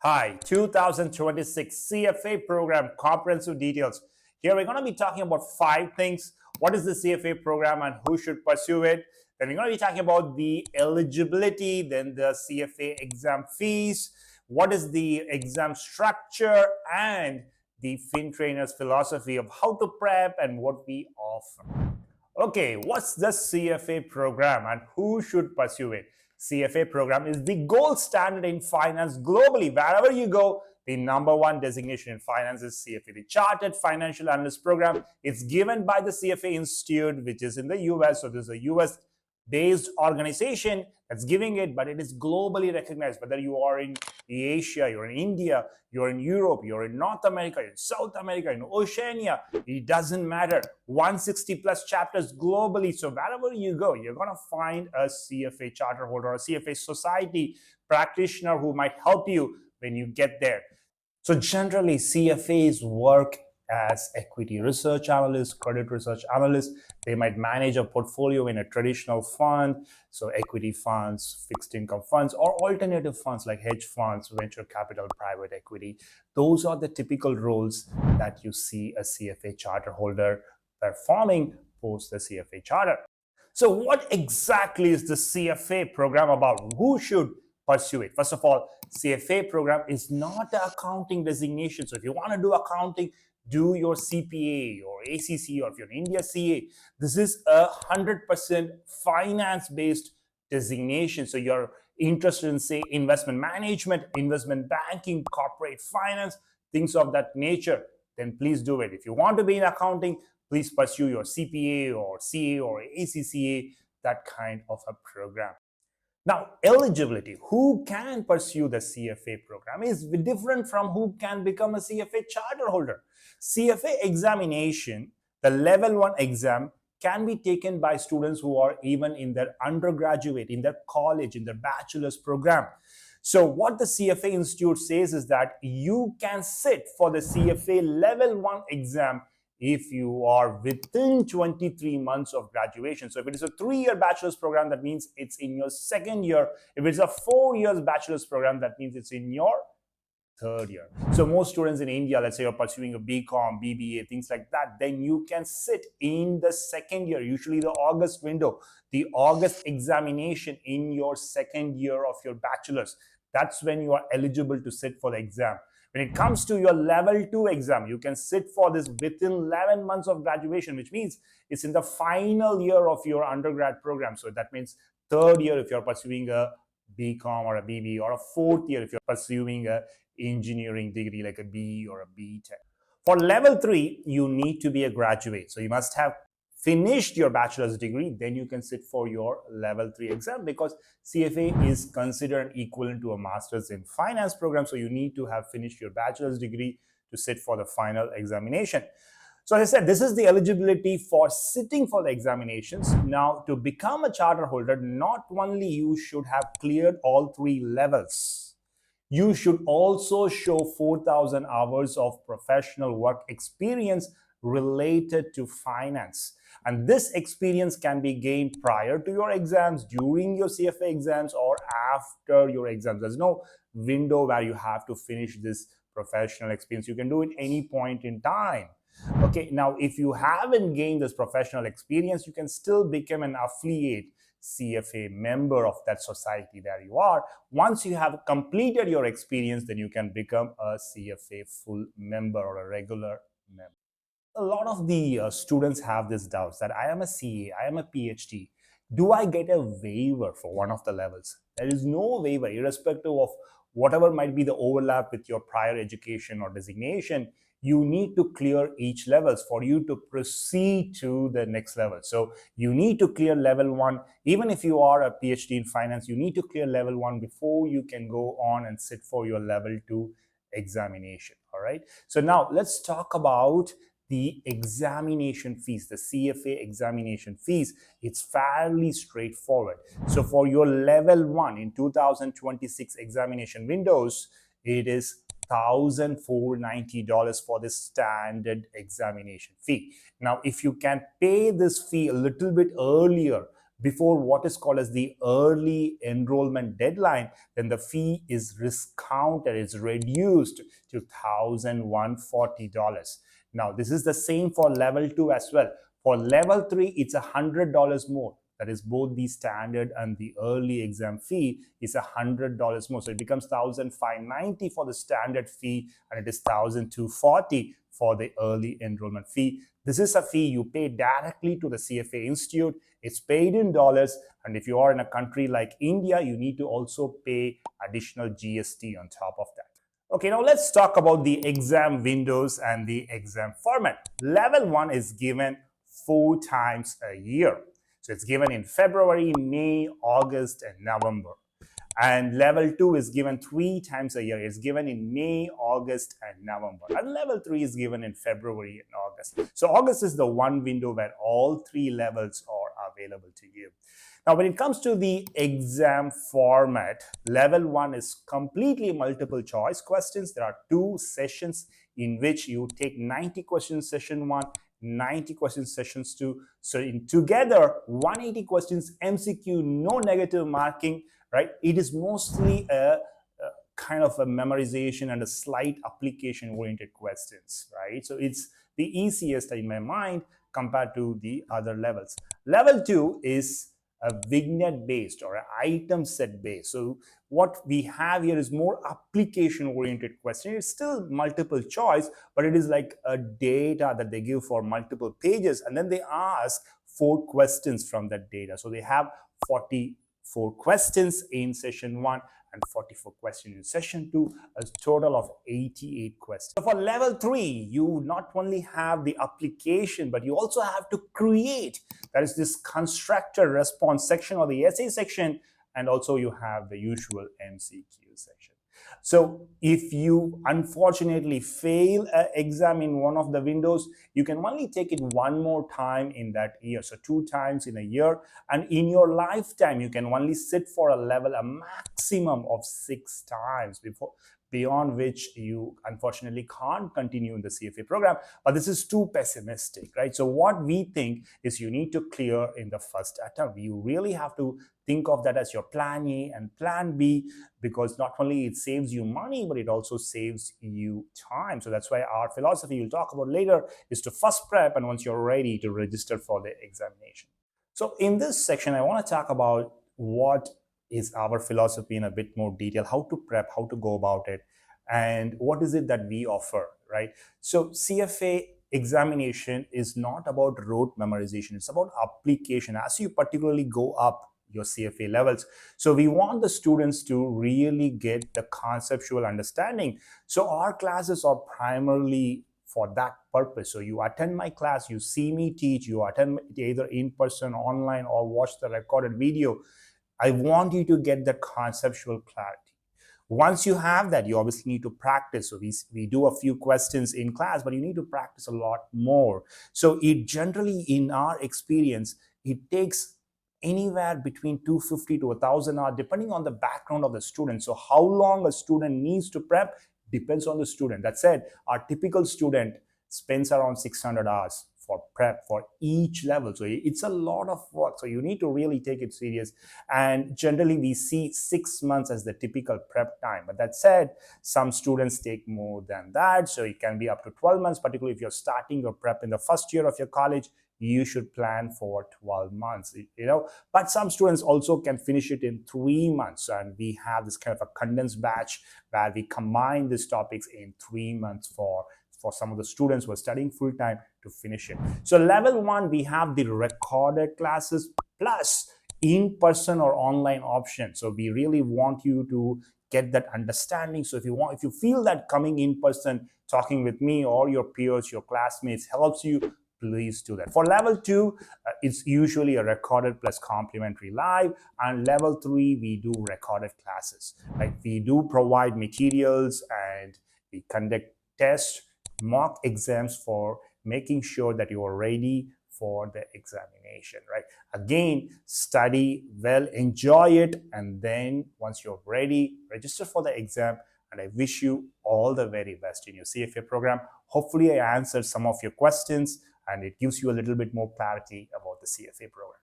Hi, 2026 CFA Program Comprehensive Details. Here we're going to be talking about 5 things. What is the CFA program and who should pursue it? Then we're going to be talking about the eligibility, then the CFA exam fees, what is the exam structure, and the Fintrainers philosophy of how to prep and what we offer. Okay, what's the CFA program and who should pursue it? CFA program is the gold standard in finance globally. Wherever you go, the number one designation in finance is CFA, the Chartered Financial Analyst Program. It's given by the CFA Institute, which is in the US. So, this is a US based organization that's giving it, but it is globally recognized. Whether you are in Asia, you're in India, you're in Europe, you're in North America, you're in South America, in Oceania, it doesn't matter. 160 plus chapters globally. So wherever you go, you're going to find a CFA charter holder or a CFA society practitioner who might help you when you get there. So generally, CFAs work as equity research analysts, credit research analysts. They might manage a portfolio in a traditional fund, so equity funds, fixed income funds, or alternative funds like hedge funds, venture capital, private equity. Those are the typical roles that you see a CFA charter holder performing post the CFA charter. So what exactly is the CFA program about? Who should pursue it? First of all, CFA program is not an accounting designation. So if you want to do accounting, do your CPA or ACC, or if you're in India, CA. This is a 100% finance-based designation. So you're interested in, say, investment management, investment banking, corporate finance, things of that nature, then please do it. If you want to be in accounting, please pursue your CPA or CA or ACCA, that kind of a program. Now, eligibility, who can pursue the CFA program is different from who can become a CFA charter holder. CFA examination, the level 1 exam, can be taken by students who are even in their undergraduate, in their college, in their bachelor's program. So what the CFA Institute says is that you can sit for the CFA level 1 exam if you are within 23 months of graduation. So if it is a 3-year bachelor's program, that means it's in your second year. If it's a 4 years bachelor's program, that means it's in your third year. So most students in India, let's say you're pursuing a BCom, BBA, things like that, then you can sit in the second year, usually the August window, the August examination in your second year of your bachelor's. That's when you are eligible to sit for the exam. When it comes to your level 2 exam, you can sit for this within 11 months of graduation, which means it's in the final year of your undergrad program. So that means third year if you're pursuing a BCom or a BB, or a fourth year if you're pursuing a engineering degree like a BE or a BTech. For level 3, you need to be a graduate. So you must have finished your bachelor's degree, then you can sit for your level 3 exam, because CFA is considered equivalent to a master's in finance program. So you need to have finished your bachelor's degree to sit for the final examination. So as I said, this is the eligibility for sitting for the examinations. Now, to become a charter holder, not only you should have cleared all 3 levels, you should also show 4,000 hours of professional work experience related to finance. And this experience can be gained prior to your exams, during your CFA exams, or after your exams. There's no window where you have to finish this professional experience. You can do it any point in time. Okay, now if you haven't gained this professional experience, you can still become an affiliate CFA member of that society where you are. Once you have completed your experience, then you can become a CFA full member or a regular member. A lot of the students have this doubts that I am a CA, I am a PhD. Do I get a waiver for one of the levels? There is no waiver, irrespective of whatever might be the overlap with your prior education or designation. You need to clear each levels for you to proceed to the next level. So you need to clear level 1. Even if you are a PhD in finance, you need to clear level 1 before you can go on and sit for your level 2 examination. All right. So now let's talk about the examination fees, the CFA examination fees. It's fairly straightforward. So for your level 1 in 2026 examination windows, it is $1,490 for the standard examination fee. Now, if you can pay this fee a little bit earlier, before what is called as the early enrollment deadline, then the fee is discounted, it's reduced to $1,140. Now, this is the same for level 2 as well. For level 3, it's $100 more. That is, both the standard and the early exam fee is $100 more. So it becomes $1,590 for the standard fee, and it is $1,240 for the early enrollment fee. This is a fee you pay directly to the CFA Institute. It's paid in dollars, and if you are in a country like India, you need to also pay additional GST on top of that. Okay, now let's talk about the exam windows and the exam format. Level 1 is given 4 times a year. So it's given in February, May, August, and November. And level 2 is given 3 times a year. It's given in May, August, and November. And level 3 is given in February and August. So August is the one window where all 3 levels are available to you. Now, when it comes to the exam format, level 1 is completely multiple choice questions. There are 2 sessions in which you take 90 questions session 1, 90 questions sessions 2. So in together, 180 questions MCQ, no negative marking, right? It is mostly a kind of a memorization and a slight application oriented questions, right? So it's the easiest in my mind compared to the other levels. Level 2 is a vignette based or an item set based. So what we have here is more application oriented question. It's still multiple choice, but it is like a data that they give for multiple pages, and then they ask 4 questions from that data. So they have 44 questions in session 1 and 44 questions in session 2, a total of 88 questions. So for level 3, you not only have the application, but you also have to create. That is this constructor response section or the essay section, and also you have the usual MCQ section. So if you unfortunately fail an exam in one of the windows, you can only take it one more time in that year. So 2 times in a year, and in your lifetime, you can only sit for a level a maximum of 6 times beyond which you unfortunately can't continue in the CFA program. But this is too pessimistic, right? So what we think is you need to clear in the first attempt. You really have to think of that as your plan A and plan B, because not only it saves you money, but it also saves you time. So that's why our philosophy we'll talk about later is to first prep, and once you're ready to register for the examination. So in this section, I want to talk about what is our philosophy in a bit more detail, how to prep, how to go about it, and what is it that we offer, right? So CFA examination is not about rote memorization, it's about application as you particularly go up your CFA levels. So we want the students to really get the conceptual understanding. So our classes are primarily for that purpose. So you attend my class, you see me teach, you attend either in person, online, or watch the recorded video. I want you to get that conceptual clarity. Once you have that, you obviously need to practice. So we do a few questions in class, but you need to practice a lot more. So it generally, in our experience, it takes anywhere between 250 to 1,000 hours, depending on the background of the student. So how long a student needs to prep depends on the student. That said, our typical student spends around 600 hours for prep for each level. So it's a lot of work. So you need to really take it serious. And generally, we see 6 months as the typical prep time. But that said, some students take more than that. So it can be up to 12 months, particularly if you're starting your prep in the first year of your college. You should plan for 12 months, but some students also can finish it in 3 months. And we have this kind of a condensed batch where we combine these topics in 3 months for some of the students who are studying full-time to finish it. So level 1, we have the recorded classes plus in-person or online option. So we really want you to get that understanding. So if you feel that coming in person, talking with me or your peers, your classmates helps you, please do that. For level 2, it's usually a recorded plus complimentary live, and level 3, we do recorded classes. Like we do provide materials and we conduct tests, mock exams for making sure that you are ready for the examination, right? Again, study well, enjoy it, and then once you're ready, register for the exam. And I wish you all the very best in your CFA program. Hopefully, I answered some of your questions and it gives you a little bit more clarity about the CFA program.